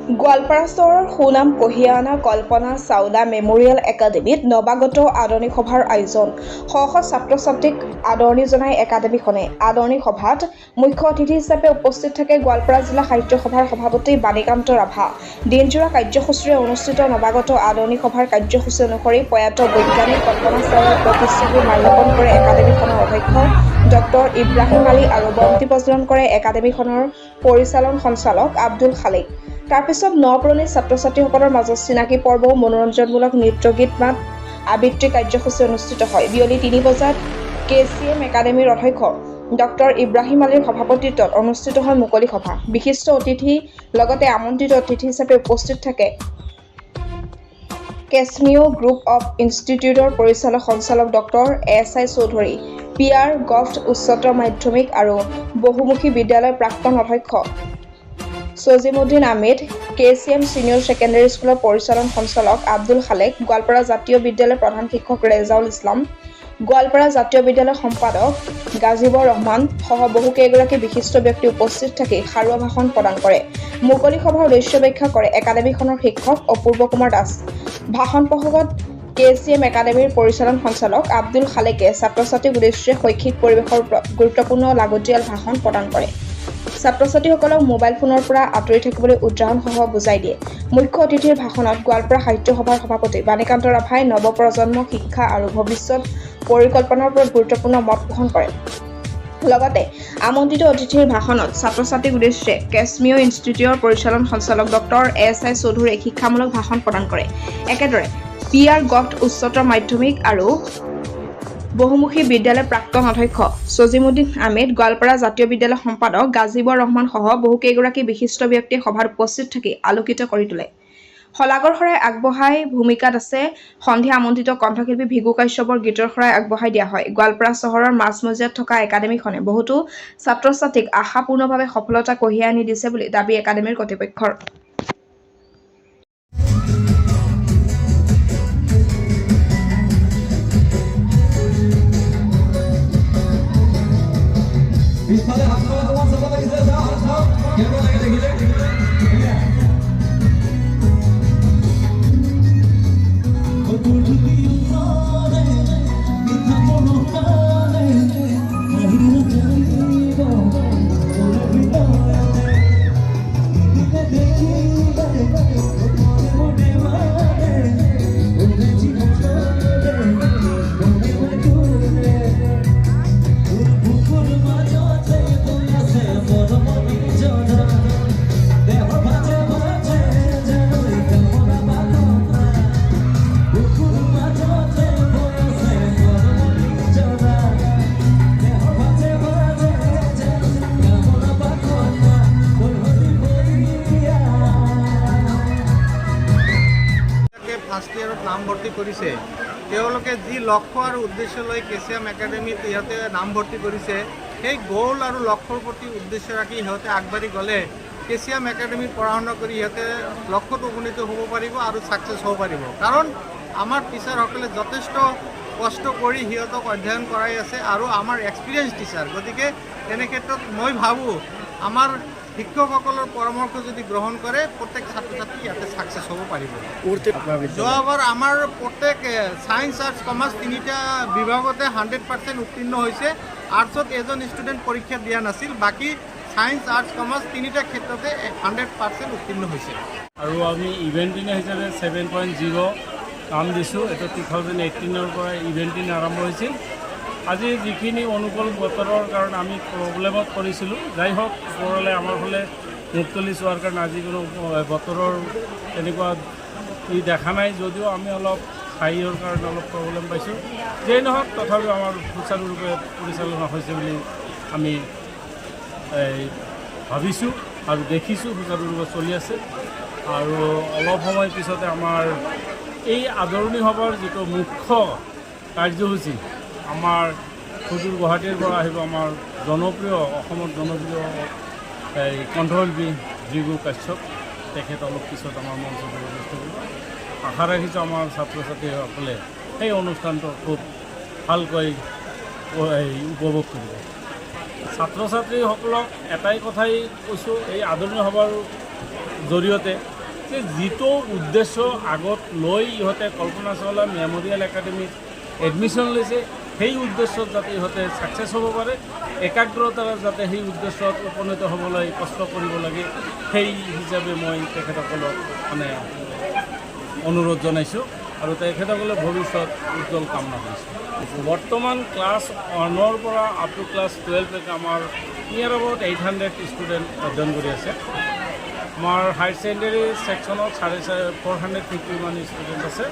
গোৱালপাৰা চহৰৰ সুনাম কঢ়িয়াই অনা কল্পনা চাওলা মেমৰিয়েল একাডেমীত নৱাগত আদৰণি সভাৰ আয়োজন। শ শ ছাত্ৰ-ছাত্ৰীক আদৰণি জনাই একাডেমীখনে। আদৰণি সভাত মুখ্য অতিথি হিচাপে উপস্থিত থাকে গোৱালপাৰা জিলা সাহিত্য সভাৰ সভাপতি বাণীকান্ত ৰাভা। দিনজোৰা কাৰ্যসূচীৰে অনুষ্ঠিত নৱাগত আদৰণি সভাৰ কাৰ্যসূচী অনুসৰি প্ৰয়াত বৈজ্ঞানিক কল্পনা চাওলাৰ প্ৰতিচ্ছবি মাল্যৰ্পণ কৰে একাডেমীখনৰ অধ্যক্ষ ডক্টৰ ইব্ৰাহিম আলী আৰু বন্তি প্ৰজ্বলন কৰে একাডেমীখনৰ পৰিচালন সঞ্চালক আব্দুল খালিক। তাৰ পিছত নপুৰণি ছাত্ৰ-ছাত্ৰীসকলৰ মাজত চিনাকি পৰ্ব, মনোৰঞ্জনমূলক নৃত্য গীত মাত আবৃত্তি কাৰ্যসূচী অনুষ্ঠিত হয়। বিয়লি 3 বজাত KCM একাডেমীৰ অধ্যক্ষ ডক্টৰ ইব্ৰাহিম আলীৰ সভাপতিত্বত অনুষ্ঠিত হয় মুকলি সভা। বিশিষ্ট অতিথি লগতে আমন্ত্ৰিত অতিথি হিচাপে উপস্থিত থাকে কেছমিঅ গ্ৰুপ অৱ ইনষ্টিটিউটৰ পৰিচালক সঞ্চালক ডক্টৰ SI চৌধুৰী, PR গভট উচ্চতৰ মাধ্যমিক আৰু বহুমুখী বিদ্যালয়ৰ প্ৰাক্তন অধ্যক্ষ Sajimuddin Ahmed, KCM senior secondary স্কুলৰ পৰিচালন সঞ্চালক আব্দুল খালেক, গোৱালপাৰা জাতীয় বিদ্যালয়ৰ প্ৰধান শিক্ষক ৰেজাউল ইছলাম, গোৱালপাৰা জাতীয় বিদ্যালয়ৰ সম্পাদক গাজিবৰ ৰহমান সহ বহুকেইগৰাকী বিশিষ্ট ব্যক্তি উপস্থিত থাকি সাৰুৱা ভাষণ প্ৰদান কৰে। মুকলি সভাৰ উদ্দেশ্য ব্যাখ্যা কৰে একাডেমীখনৰ শিক্ষক অপূৰ্ব কুমাৰ দাস। ভাষণ প্ৰসংগত KCM একাডেমীৰ পৰিচালন সঞ্চালক আব্দুল খালেকে ছাত্ৰ-ছাত্ৰীক উদ্দেশ্যে শৈক্ষিক পৰিৱেশৰ গুৰুত্বপূৰ্ণ লাগতিয়াল ভাষণ প্ৰদান কৰে। ছাত্ৰ-ছাত্ৰীসকলক মোবাইল ফোনৰ পৰা আঁতৰি থাকিবলৈ উদ্ৰাহনসহ বুজাই দিয়ে। মুখ্য অতিথিৰ ভাষণত গোৱালপাৰা সাহিত্য সভাৰ সভাপতি বাণীকান্ত ৰাভাই নৱপ্ৰজন্মক শিক্ষা আৰু ভৱিষ্যত পৰিকল্পনাৰ ওপৰত গুৰুত্বপূৰ্ণ মত পোষণ কৰে। লগতে আমন্ত্ৰিত অতিথিৰ ভাষণত ছাত্ৰ-ছাত্ৰীক উদ্দেশ্যে কেছমিঅ ইনষ্টিটিউটৰ পৰিচালন সঞ্চালক ডক্টৰ SI চৌধুৰীয়ে শিক্ষামূলক ভাষণ প্ৰদান কৰে। একেদৰে PR গভট উচ্চতৰ মাধ্যমিক আৰু বহুমুখী বিদ্যালয়ৰ প্ৰাক্তন অধ্যক্ষ ছজিমুদ্দিন আহমেদ, গোৱালপাৰা জাতীয় বিদ্যালয়ৰ সম্পাদক গাজিবৰ ৰহমান সহ বহুকেইগৰাকী বিশিষ্ট ব্যক্তিয়ে সভাত উপস্থিত থাকি আলোকিত কৰি তোলে। শলাগৰ শৰাই আগবঢ়াই ভূমিকাত আছে সন্ধিয়া আমন্ত্ৰিত কণ্ঠশিল্পী ভিগু কাশ্যপৰ গীতৰ শৰাই আগবঢ়াই দিয়া হয়। গোৱালপাৰা চহৰৰ মাজমজিয়াত থকা একাডেমীখনে বহুতো ছাত্ৰ-ছাত্ৰীক আশাপূৰ্ণভাৱে সফলতা কঢ়িয়াই আনি দিছে বুলি দাবী একাডেমীৰ কৰ্তৃপক্ষৰ। পিছফালে হাতখনৰ সমান চাব লাগিছে, যা হাত চাওক কেনেকুৱা লাগে দেখিলে। ফাৰ্ষ্ট ইয়েৰত নামভৰ্তি কৰিছে, তেওঁলোকে যি লক্ষ্য আৰু উদ্দেশ্য লৈ KCM একাডেমীত ইহঁতে নামভৰ্তি কৰিছে, সেই গ'ল আৰু লক্ষ্যৰ প্ৰতি উদ্দেশ্য ৰাখি সিহঁতে আগবাঢ়ি গ'লে KCM একাডেমীত পঢ়া শুনা কৰি সিহঁতে লক্ষ্যত উপনীত হ'ব পাৰিব আৰু ছাকচেছ হ'ব পাৰিব। কাৰণ আমাৰ টিচাৰসকলে যথেষ্ট কষ্ট কৰি সিহঁতক অধ্যয়ন কৰাই আছে আৰু আমাৰ এক্সপিৰিয়েঞ্চ টিচাৰ। গতিকে তেনে ক্ষেত্ৰত মই ভাবোঁ আমাৰ শিক্ষকসকলৰ পৰামৰ্শ যদি গ্ৰহণ কৰে প্ৰত্যেক ছাত্ৰ-ছাত্ৰী ইয়াতে ছাকচেছ হ'ব পাৰিব। যোৱাবাৰ আমাৰ প্ৰত্যেক ছায়েন্স, আৰ্টছ, কমাৰ্চ তিনিটা বিভাগতে 100% উত্তীৰ্ণ হৈছে। আৰ্টছত এজন ষ্টুডেণ্ট পৰীক্ষা দিয়া নাছিল, বাকী ছায়েন্স, আৰ্টছ, কমাৰ্চ তিনিটা ক্ষেত্ৰতে 100% উত্তীৰ্ণ হৈছে। আৰু আমি ইভেণ্ট দিনাৰ হিচাপে 7.0 নাম দিছোঁ। এইটো 2018ৰ পৰা ইভেণ্ট দিন আৰম্ভ হৈছিল। আজি যিখিনি অনুকূল বতৰৰ কাৰণে আমি প্ৰব্লেমত পৰিছিলোঁ, যাই হওক ওপৰলৈ আমাৰ ফালে মুকলি চোৱাৰ কাৰণে আজি কোনো বতৰৰ তেনেকুৱা দেখা নাই, যদিও আমি অলপ ঠাইৰ কাৰণে অলপ প্ৰব্লেম পাইছোঁ। যেই নহওক তথাপিও আমাৰ সুচাৰুৰূপে পৰিচালনা হৈছে বুলি আমি ভাবিছোঁ আৰু দেখিছোঁ সুচাৰুৰূপে চলি আছে। আৰু অলপ সময় পিছতে আমাৰ এই আদৰণি সভাৰ যিটো মুখ্য কাৰ্যসূচী, আমাৰ সুদূৰ গুৱাহাটীৰ পৰা আহিব আমাৰ জনপ্ৰিয়, অসমৰ জনপ্ৰিয় কণ্ঠশিল্পী ভিগু কাশ্যপ, তেখেত অলপ পিছত আমাৰ মঞ্চত উপস্থিত কৰিব। আশা ৰাখিছোঁ আমাৰ ছাত্ৰ-ছাত্ৰীসকলে সেই অনুষ্ঠানটো খুব ভালকৈ উপভোগ কৰিব। ছাত্ৰ ছাত্ৰীসকলক এটাই কথাই কৈছোঁ, এই আদৰণি সভাৰ জৰিয়তে যে যিটো উদ্দেশ্য আগত লৈ ইহঁতে কল্পনা চাওলা মেমৰিয়েল একাডেমিত এডমিশ্যন লৈছে সেই উদ্দেশ্যত যাতে ইহঁতে ছাকচেছ হ'ব পাৰে, একাগ্ৰতাৰে যাতে সেই উদ্দেশ্যত উপনীত হ'বলৈ কষ্ট কৰিব লাগে, সেই হিচাপে মই তেখেতসকলক মানে অনুৰোধ জনাইছোঁ আৰু তেখেতসকলে ভৱিষ্যত উজ্জ্বল কামনা কৰিছোঁ। বৰ্তমান ক্লাছ 1ৰ পৰা আপ টু ক্লাছ 12 আমাৰ নিয়াৰ এবাউট 800 ষ্টুডেণ্ট অধ্যয়ন কৰি আছে। আমাৰ হায়াৰ ছেকেণ্ডেৰী ছেকশ্যনত 450 মান ষ্টুডেণ্ট আছে।